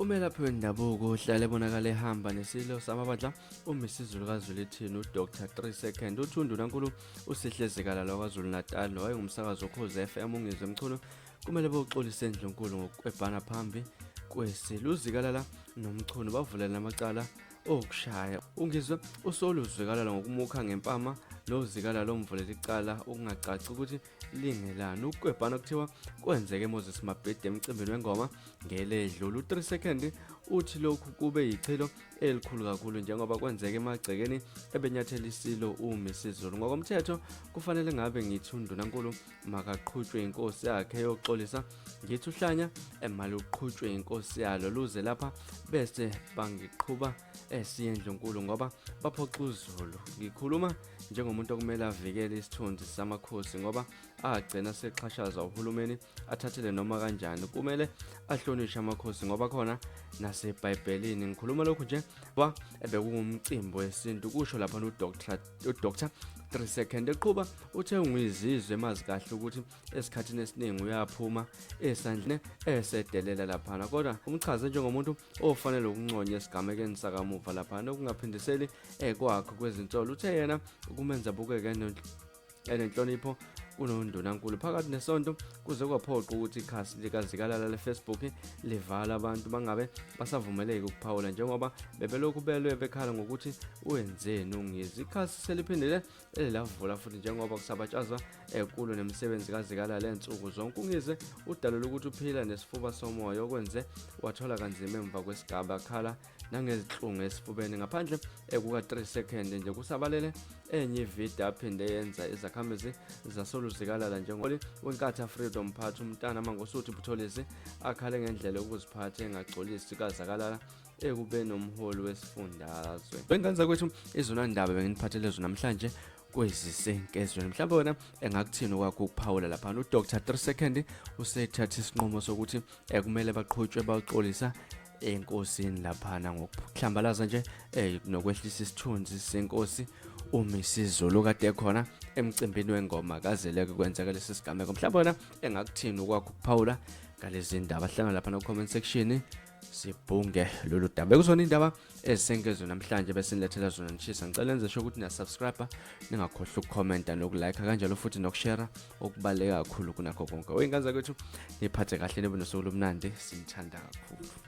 Umelaphi wendabuko uhlale ebonakala ehamba nesilo samabandla uMisizulu kaZwelithini uDr 3Second uNdlunkulu uSihle Zikalala kwaZulu Natal nowayengumsakazi wokhozi FM uNgizwe Mchunu kumele bayoxolisa eNdlunkulu ngokwebhana phambi kwesilo uZikalala noMchunu bavulelana amacala okushaya uNgizwe usoluzwikalala ngokumukha ngempama noZikalala omvulela icala okungacaci ukuthi lingelani ukwebhana kuthiwa kwenzeke Moses Mabhede emcimbini wengoma ngeledlule u3 second uthi lokhu kube yichilo elikhulu kakhulu njengoba kwenzeke emagcekeni ebenyathela isilo uMisizulu ngokomthetho kufanele ngabe ngithi uNdlunkulu makaqhutshwe inkosi yakhe yoxolisa ngithi uhlanya emali uqhutshwe inkosi yalo luze lapha bese bangiqhuba eNdlunkulu ngoba baphoxa uZulu ngikhuluma njengomuntu okumele avikele isithunzi samakhosi ngoba agcina sexhashaza uhulumeni athathele noma kanjani kumele ahlonishwe amakhosi ngoba khona naseBhayibhelini ngikhuluma lokhu nje ba ebekuwumcimbi wesintu kusho lapha uDr 3Second eqhuba uthe uNgizwe emazi kahle ukuthi esikhathini esiningi uyaphuma esandleni esedelela lapha kodwa umchaze njengomuntu ofanele ukunconya esigamekeni sakamuva lapha okungaphindiseli kwakhe kwezinsolo uthe yena kumenza bukeke enenhlonipho uNdlunkulu phakathi nesonto kuze kwaphoqa ukuthi ikhasi likaZikalala leFacebook livala abantu bangabe basavumeleke ukuphawula njengoba bebelokhu belwe bekhala ngokuthi wenzeni uNgizwe ikhasi seliphindile elavula futhi njengoba kusabatshazwa enkulu nemisebenzi kaZikalala ensuku zonke uNgizwe udalula ukuthi uphila nesifuba somoya okwenze wathola kanzima emva kwesigaba khala nangezihlungu esifubeni ngaphandle kuka 3 second nje kusabalele enye ivideo aphinde yenza izakhamuzi zasoluzwikalala njengoli wenkatha freedom phathi umntana mangosuthi Butholisi akhale ngendlela ukuziphatha engagcolisi kaZikalala ekube nomholi wesifundazwe bengenza kwethu izona ndaba benginiphathele zona namhlanje kwezisenkezweni mhlawumbe wena engakuthini kwakho ukuphawula lapha uDr 3 second usethatha isinqumo sokuthi kumele baqhutshwe bayoxolisa enkosini lapha ngokuhlambalaza nje nokwehlisa isithunzi senkosi uMisizulu kade khona emcimbini wengoma kazeleke kwenzeka lesi sigameko mhlawumbe wena engakuthini kwakho ukuphawula ngalezi ndaba hlangana lapha no comment section sibhunge lolu daba ekuzona indaba ezisenkezwe namhlanje bese nilethela zona nishisa ngicela enze sho ukuthi na subscribe ningakhohlwa ukucomment nokulike kanjalo futhi nokushare okubaleka kakhulu kunakho konke oyinganza kwethu niphathe kahle nibe nosuku lomnandi sinithanda kakhulu.